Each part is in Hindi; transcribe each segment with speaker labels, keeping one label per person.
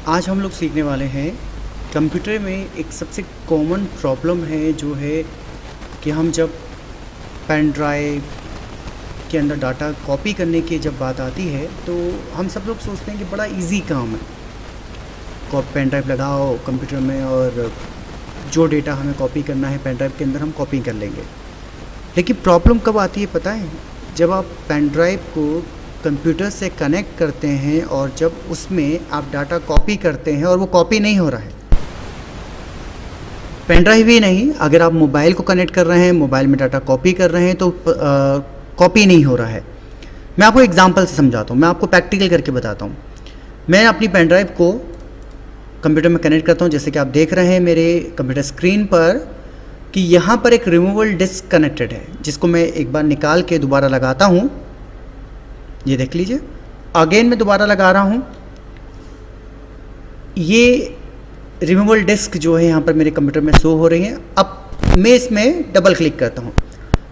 Speaker 1: आज हम लोग सीखने वाले हैं कंप्यूटर में एक सबसे कॉमन प्रॉब्लम है जो है कि हम जब पेन ड्राइव के अंदर डाटा कॉपी करने की जब बात आती है तो हम सब लोग सोचते हैं कि बड़ा इजी काम है। पेन ड्राइव लगाओ कंप्यूटर में और जो डेटा हमें कॉपी करना है पेन ड्राइव के अंदर हम कॉपी कर लेंगे। लेकिन प्रॉब्लम कब आती है पता है? जब आप पेन ड्राइव को कंप्यूटर से कनेक्ट करते हैं और जब उसमें आप डाटा कॉपी करते हैं और वो कॉपी नहीं हो रहा है। पेन ड्राइव ही नहीं, अगर आप मोबाइल को कनेक्ट कर रहे हैं, मोबाइल में डाटा कॉपी कर रहे हैं तो कॉपी नहीं हो रहा है। मैं आपको एग्जांपल से समझाता हूँ, मैं आपको प्रैक्टिकल करके बताता हूँ। मैं अपनी पेन ड्राइव को कंप्यूटर में कनेक्ट करता हूँ, जैसे कि आप देख रहे हैं मेरे कंप्यूटर स्क्रीन पर कि यहाँ पर एक रिमूवेबल डिस्क कनेक्टेड है, जिसको मैं एक बार निकाल के दोबारा लगाता हूँ। ये देख लीजिए, अगेन मैं दोबारा लगा रहा हूँ। ये रिमूवेबल डिस्क जो है यहाँ पर मेरे कंप्यूटर में शो हो रही है। अब मैं इसमें डबल क्लिक करता हूँ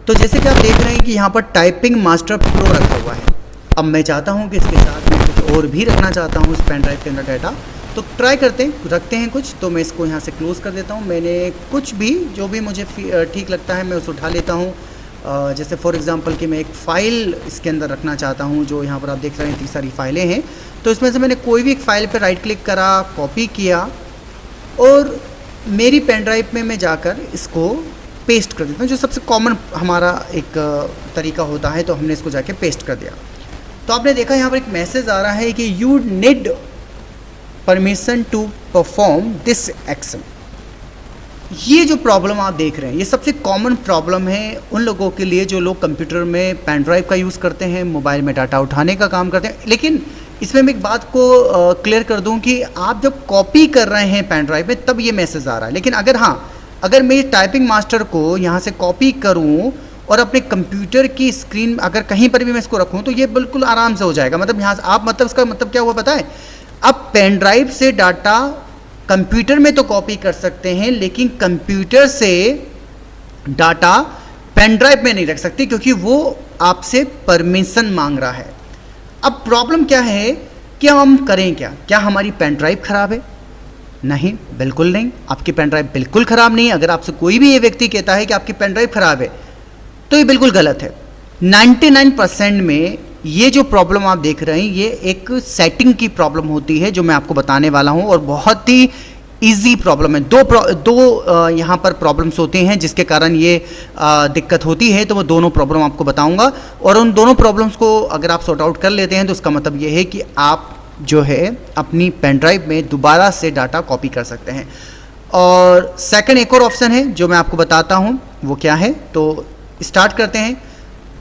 Speaker 1: तो जैसे कि आप देख रहे हैं कि यहाँ पर टाइपिंग मास्टर प्रो रखा हुआ है। अब मैं चाहता हूँ कि इसके साथ में कुछ और भी रखना चाहता हूँ इस पेन ड्राइव के अंदर डाटा, तो ट्राई करते हैं, रखते हैं कुछ। तो मैं इसको यहाँ से क्लोज़ कर देता हूँ। मैंने कुछ भी जो भी मुझे ठीक लगता है मैं उसे उठा लेता हूँ। जैसे फॉर एग्जांपल कि मैं एक फ़ाइल इसके अंदर रखना चाहता हूँ, जो यहाँ पर आप देख रहे हैं इतनी सारी फाइलें हैं। तो इसमें से मैंने कोई भी एक फ़ाइल पर राइट क्लिक करा, कॉपी किया और मेरी पेन ड्राइव में मैं जाकर इसको पेस्ट कर देता हूँ, जो सबसे कॉमन हमारा एक तरीका होता है। तो हमने इसको जाके पेस्ट कर दिया। तो आपने देखा यहाँ पर एक मैसेज आ रहा है कि you need permission to perform this action. ये जो प्रॉब्लम आप देख रहे हैं ये सबसे कॉमन प्रॉब्लम है उन लोगों के लिए जो लोग कंप्यूटर में पेन ड्राइव का यूज़ करते हैं, मोबाइल में डाटा उठाने का काम करते हैं। लेकिन इसमें मैं एक बात को क्लियर कर दूं कि आप जब कॉपी कर रहे हैं पेन ड्राइव में तब ये मैसेज आ रहा है। लेकिन अगर मैं टाइपिंग मास्टर को यहाँ से कॉपी करूँ और अपने कंप्यूटर की स्क्रीन अगर कहीं पर भी मैं इसको रखूँ तो ये बिल्कुल आराम से हो जाएगा। मतलब यहाँ से आप इसका मतलब क्या हुआ पता है? अब पेन ड्राइव से डाटा कंप्यूटर में तो कॉपी कर सकते हैं, लेकिन कंप्यूटर से डाटा पेन ड्राइव में नहीं रख सकते क्योंकि वो आपसे परमिशन मांग रहा है। अब प्रॉब्लम क्या है कि हम करें क्या हमारी पेन ड्राइव खराब है? नहीं, बिल्कुल नहीं। आपकी पेन ड्राइव बिल्कुल खराब नहीं है। अगर आपसे कोई भी ये व्यक्ति कहता है कि आपकी पेन ड्राइव खराब है तो ये बिल्कुल गलत है। 99% में ये जो प्रॉब्लम आप देख रहे हैं ये एक सेटिंग की प्रॉब्लम होती है, जो मैं आपको बताने वाला हूं। और बहुत ही इजी प्रॉब्लम है। दो यहाँ पर प्रॉब्लम्स होती हैं जिसके कारण ये दिक्कत होती है। तो मैं दोनों प्रॉब्लम आपको बताऊंगा और उन दोनों प्रॉब्लम्स को अगर आप सॉर्ट आउट कर लेते हैं तो उसका मतलब ये है कि आप जो है अपनी पेन ड्राइव में दोबारा से डाटा कॉपी कर सकते हैं। और सेकंड एक और ऑप्शन है जो मैं आपको बताता हूँ, वो क्या है। तो स्टार्ट करते हैं।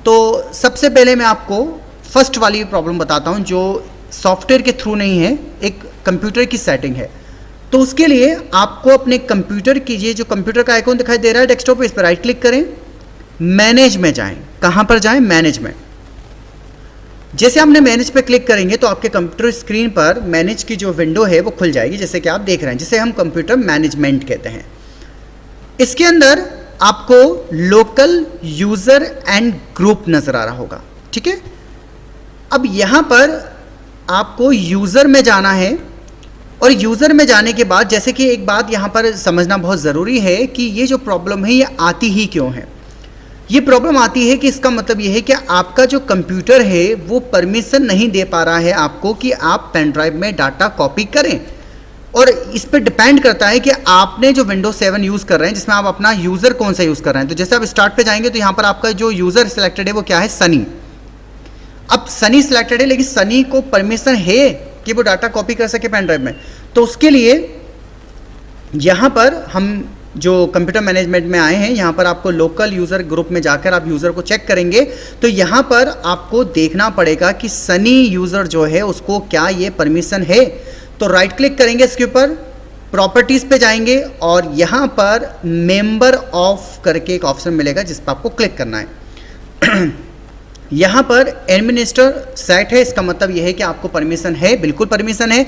Speaker 1: तो सबसे पहले मैं आपको फर्स्ट वाली प्रॉब्लम बताता हूँ जो सॉफ्टवेयर के थ्रू नहीं है, एक कंप्यूटर की सेटिंग है। तो उसके लिए आपको अपने कंप्यूटर की जो कंप्यूटर का आइकॉन दिखाई दे रहा है डेस्कटॉप पे, इस पर राइट क्लिक करें, मैनेज में जाएं। कहाँ पर जाएं? मैनेज में। जैसे आपने मैनेज पे क्लिक करेंगे तो आपके कंप्यूटर स्क्रीन पर मैनेज की जो विंडो है वो खुल जाएगी, जैसे कि आप देख रहे हैं, जिसे हम कंप्यूटर मैनेजमेंट कहते हैं। इसके अंदर आपको लोकल यूजर एंड ग्रुप नजर आ रहा होगा, ठीक है। अब यहाँ पर आपको यूजर में जाना है और यूजर में जाने के बाद जैसे कि एक बात यहाँ पर समझना बहुत ज़रूरी है कि ये जो प्रॉब्लम है ये आती ही क्यों है। ये प्रॉब्लम आती है कि इसका मतलब ये है कि आपका जो कंप्यूटर है वो परमिशन नहीं दे पा रहा है आपको कि आप पेन ड्राइव में डाटा कॉपी करें। और इस पर डिपेंड करता है कि आपने जो विंडोज 7 यूज़ कर रहे हैं, जिसमें आप अपना यूज़र कौन सा यूज़ कर रहे हैं। तो जैसे आप स्टार्ट पे जाएंगे तो यहाँ पर आपका जो यूज़र सिलेक्टेड है वो क्या है? सनी। अब सनी सिलेक्टेड है, लेकिन सनी को परमिशन है कि वो डाटा कॉपी कर सके पेन ड्राइव में। तो उसके लिए यहाँ पर हम जो कंप्यूटर मैनेजमेंट में आए हैं, यहाँ पर आपको लोकल यूज़र ग्रुप में जाकर आप यूज़र को चेक करेंगे तो यहाँ पर आपको देखना पड़ेगा कि सनी यूज़र जो है उसको क्या ये परमिशन है। तो राइट क्लिक करेंगे इसके ऊपर, प्रॉपर्टीज़ पे जाएंगे और यहाँ पर मेंबर ऑफ करके एक ऑप्शन मिलेगा जिस पर आपको क्लिक करना है। यहाँ पर एडमिनिस्टर सेट है, इसका मतलब यह है कि आपको परमिशन है, बिल्कुल परमिशन है।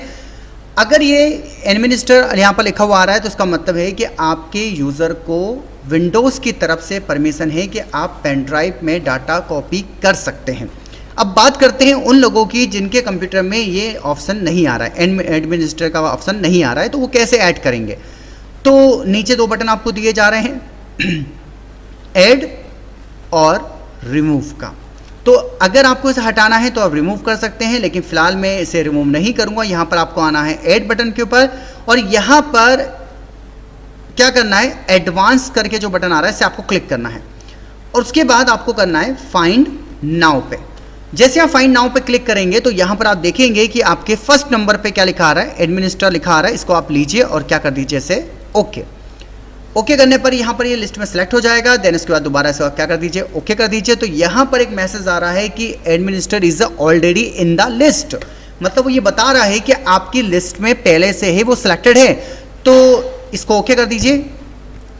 Speaker 1: अगर ये एडमिनिस्टर यहाँ पर लिखा हुआ आ रहा है तो इसका मतलब है कि आपके यूज़र को विंडोज़ की तरफ से परमिशन है कि आप पेन ड्राइव में डाटा कॉपी कर सकते हैं। अब बात करते हैं उन लोगों की जिनके कंप्यूटर में ये ऑप्शन नहीं आ रहा है, एडमिनिस्ट्रेटर का ऑप्शन नहीं आ रहा है, तो वो कैसे ऐड करेंगे। तो नीचे दो बटन आपको दिए जा रहे हैं ऐड और रिमूव का। तो अगर आपको इसे हटाना है तो आप रिमूव कर सकते हैं, लेकिन फिलहाल मैं इसे रिमूव नहीं करूंगा। यहां पर आपको आना है ऐड बटन के ऊपर और यहां पर क्या करना है, एडवांस करके जो बटन आ रहा है इसे आपको क्लिक करना है और उसके बाद आपको करना है फाइंड नाउ पे। जैसे आप फाइंड नाउ पे क्लिक करेंगे तो यहां पर आप देखेंगे कि आपके फर्स्ट नंबर पे क्या लिखा आ रहा है, एडमिनिस्ट्रेटर लिखा आ रहा है। इसको आप लीजिए और क्या कर दीजिए, इसे ओके। ओके करने पर यहां पर ये लिस्ट में सेलेक्ट हो जाएगा। देन इसके बाद दोबारा से क्या कर दीजिए, ओके कर दीजिए। तो यहां पर एक मैसेज आ रहा है कि administrator is already in the list, मतलब वो ये बता रहा है कि आपकी लिस्ट में पहले से ही वो सिलेक्टेड है। तो इसको ओके कर दीजिए।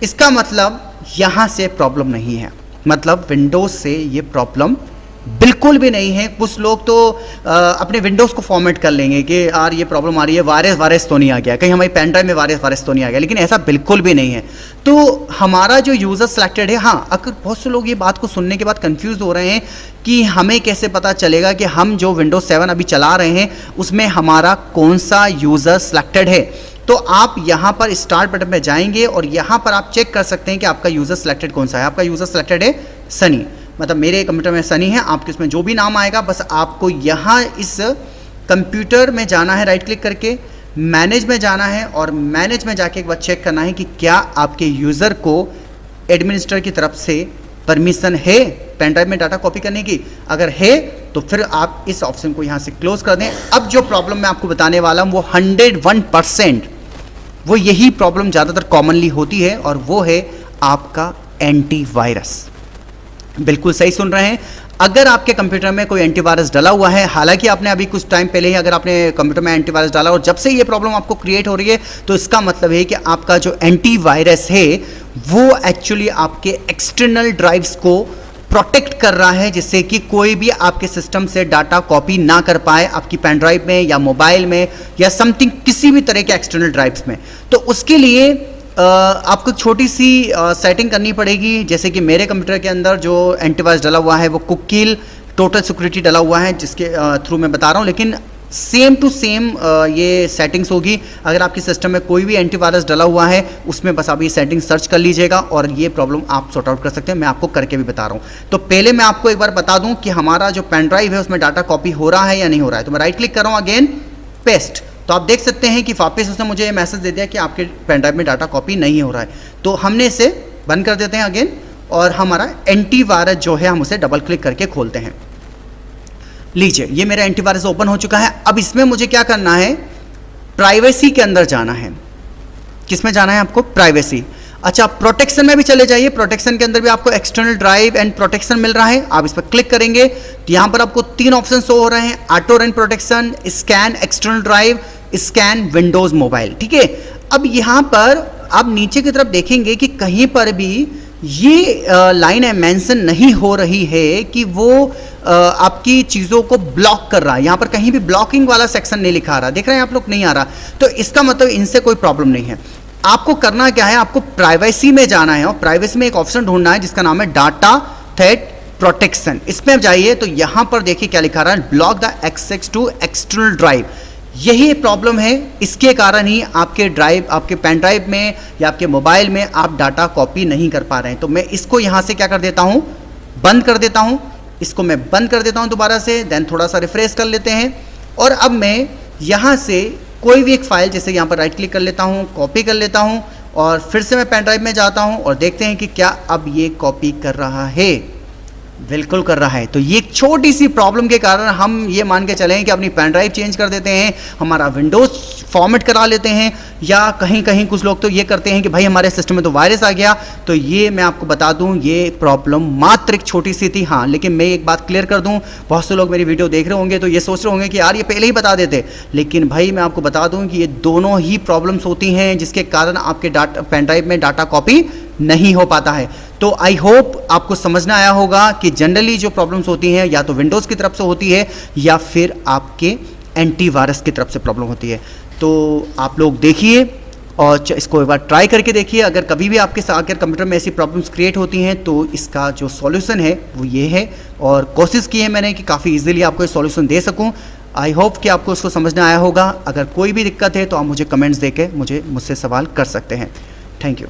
Speaker 1: इसका मतलब यहां से प्रॉब्लम नहीं है, मतलब विंडोज से ये प्रॉब्लम बिल्कुल भी नहीं है। कुछ लोग तो अपने विंडोज को फॉर्मेट कर लेंगे कि यार ये प्रॉब्लम आ रही है, वायरस तो नहीं आ गया, कहीं हमारी पेन ड्राइव में वायरस तो नहीं आ गया, लेकिन ऐसा बिल्कुल भी नहीं है। तो हमारा जो यूजर सिलेक्टेड है, हाँ, अगर बहुत से लोग ये बात को सुनने के बाद कंफ्यूज हो रहे हैं कि हमें कैसे पता चलेगा कि हम जो विंडोज 7 अभी चला रहे हैं उसमें हमारा कौन सा यूजर सिलेक्टेड है। तो आप यहां पर स्टार्ट बटन पे जाएंगे और यहां पर आप चेक कर सकते हैं कि आपका यूजर सिलेक्टेड कौन सा है। आपका यूजर सिलेक्टेड है सनी, मतलब मेरे कंप्यूटर में सनी है। आपके उसमें जो भी नाम आएगा बस आपको यहां इस कंप्यूटर में जाना है, राइट क्लिक करके मैनेज में जाना है और मैनेज में जाके एक बार चेक करना है कि क्या आपके यूजर को एडमिनिस्ट्रेटर की तरफ से परमिशन है पेन ड्राइव में डाटा कॉपी करने की। अगर है तो फिर आप इस ऑप्शन को यहां से क्लोज कर दें। अब जो प्रॉब्लम मैं आपको बताने वाला हूं वो 101% वो यही प्रॉब्लम ज़्यादातर कॉमनली होती है और वो है आपका एंटीवायरस। बिल्कुल सही सुन रहे हैं। अगर आपके कंप्यूटर में कोई एंटीवायरस डला हुआ है, हालांकि आपने अभी कुछ टाइम पहले ही अगर आपने कंप्यूटर में एंटीवायरस डाला और जब से ये प्रॉब्लम आपको क्रिएट हो रही है, तो इसका मतलब है कि आपका जो एंटीवायरस है वो एक्चुअली आपके एक्सटर्नल ड्राइव्स को प्रोटेक्ट कर रहा है, जिससे कि कोई भी आपके सिस्टम से डाटा कॉपी ना कर पाए आपकी पेन ड्राइव में या मोबाइल में या समथिंग किसी भी तरह के एक्सटर्नल ड्राइव्स में। तो उसके लिए आपको छोटी सी सेटिंग करनी पड़ेगी। जैसे कि मेरे कंप्यूटर के अंदर जो एंटीवायरस डला हुआ है वो कुकील टोटल सिक्योरिटी डला हुआ है, जिसके थ्रू मैं बता रहा हूँ, लेकिन सेम टू सेम ये सेटिंग्स होगी। अगर आपके सिस्टम में कोई भी एंटीवायरस डला हुआ है उसमें बस आप ये सेटिंग सर्च कर लीजिएगा और ये प्रॉब्लम आप सॉर्ट आउट कर सकते हैं। मैं आपको करके भी बता रहा हूँ। तो पहले मैं आपको एक बार बता दूं कि हमारा जो पेन ड्राइव है उसमें डाटा कॉपी हो रहा है या नहीं हो रहा है। तो मैं राइट क्लिक कर रहा हूँ, अगेन पेस्ट। तो आप देख सकते हैं कि वापस उसने मुझे ये मैसेज दे दिया कि आपके पेन ड्राइव में डाटा कॉपी नहीं हो रहा है। तो हमने इसे बंद कर देते हैं अगेन और हमारा एंटीवायरस जो है हम उसे डबल क्लिक करके खोलते हैं। लीजिए, ये मेरा एंटीवायरस ओपन हो चुका है। अब इसमें मुझे क्या करना है, प्राइवेसी के अंदर जाना है। किसमें जाना है आपको, प्राइवेसी। अच्छा, प्रोटेक्शन में भी चले जाइए। प्रोटेक्शन के अंदर भी आपको एक्सटर्नल ड्राइव एंड प्रोटेक्शन मिल रहा है। आप इस पर क्लिक करेंगे तो यहां पर आपको 3 ऑप्शन शो हो रहे हैं, auto run protection, scan external drive, scan Windows mobile. ठीक है, अब यहां पर आप नीचे की तरफ देखेंगे कि कहीं पर भी ये लाइन है मेंशन नहीं हो रही है कि वो आपकी चीज़ों को ब्लॉक कर रहा है। यहाँ पर कहीं भी ब्लॉकिंग वाला सेक्शन नहीं लिखा रहा, देख रहे हैं आप लोग, नहीं आ रहा। तो इसका मतलब इनसे कोई प्रॉब्लम नहीं है। आपको करना क्या है, आपको प्राइवेसी में जाना है और प्राइवेसी में एक ऑप्शन ढूंढना है जिसका नाम है डाटा थ्रेट प्रोटेक्शन। इसमें जाइए तो यहाँ पर देखिए क्या लिखा रहा है, block the access to external drive. यही प्रॉब्लम है, इसके कारण ही आपके ड्राइव, आपके पेन ड्राइव में या आपके मोबाइल में आप डाटा कॉपी नहीं कर पा रहे हैं। तो मैं इसको यहाँ से क्या कर देता हूँ, बंद कर देता हूँ। इसको मैं बंद कर देता हूँ दोबारा से, देन थोड़ा सा रिफ्रेश कर लेते हैं और अब मैं यहाँ से कोई भी एक फाइल, जैसे यहाँ पर राइट क्लिक कर लेता हूँ, कॉपी कर लेता हूँ और फिर से मैं पेन ड्राइव में जाता हूँ और देखते हैं कि क्या अब ये कॉपी कर रहा है। बिल्कुल कर रहा है। तो ये एक छोटी सी प्रॉब्लम के कारण हम ये मान के चलें कि अपनी पेन ड्राइव चेंज कर देते हैं, हमारा विंडोज फॉर्मेट करा लेते हैं, या कहीं कहीं कुछ लोग तो ये करते हैं कि भाई हमारे सिस्टम में तो वायरस आ गया। तो ये मैं आपको बता दूं, ये प्रॉब्लम मात्र एक छोटी सी थी। हाँ, लेकिन मैं एक बात क्लियर कर दूं, बहुत से लोग मेरी वीडियो देख रहे होंगे तो ये सोच रहे होंगे कि यार ये पहले ही बता देते, लेकिन भाई मैं आपको बता दूं कि ये दोनों ही प्रॉब्लम्स होती हैं जिसके कारण आपके पेन ड्राइव में डाटा कॉपी नहीं हो पाता है। तो आई होप आपको समझना आया होगा कि जनरली जो प्रॉब्लम्स होती हैं या तो विंडोज़ की तरफ से होती है या फिर आपके एंटीवायरस की तरफ से प्रॉब्लम होती है। तो आप लोग देखिए और इसको एक बार ट्राई करके देखिए। अगर कभी भी आपके आकर कंप्यूटर में ऐसी प्रॉब्लम्स क्रिएट होती हैं तो इसका जो सॉल्यूशन है वो ये है, और कोशिश की है मैंने कि काफ़ी इजीली आपको ये सॉल्यूशन दे सकूं। आई होप कि आपको उसको समझना आया होगा। अगर कोई भी दिक्कत है तो आप मुझे कमेंट्स देके मुझसे सवाल कर सकते हैं। Thank you.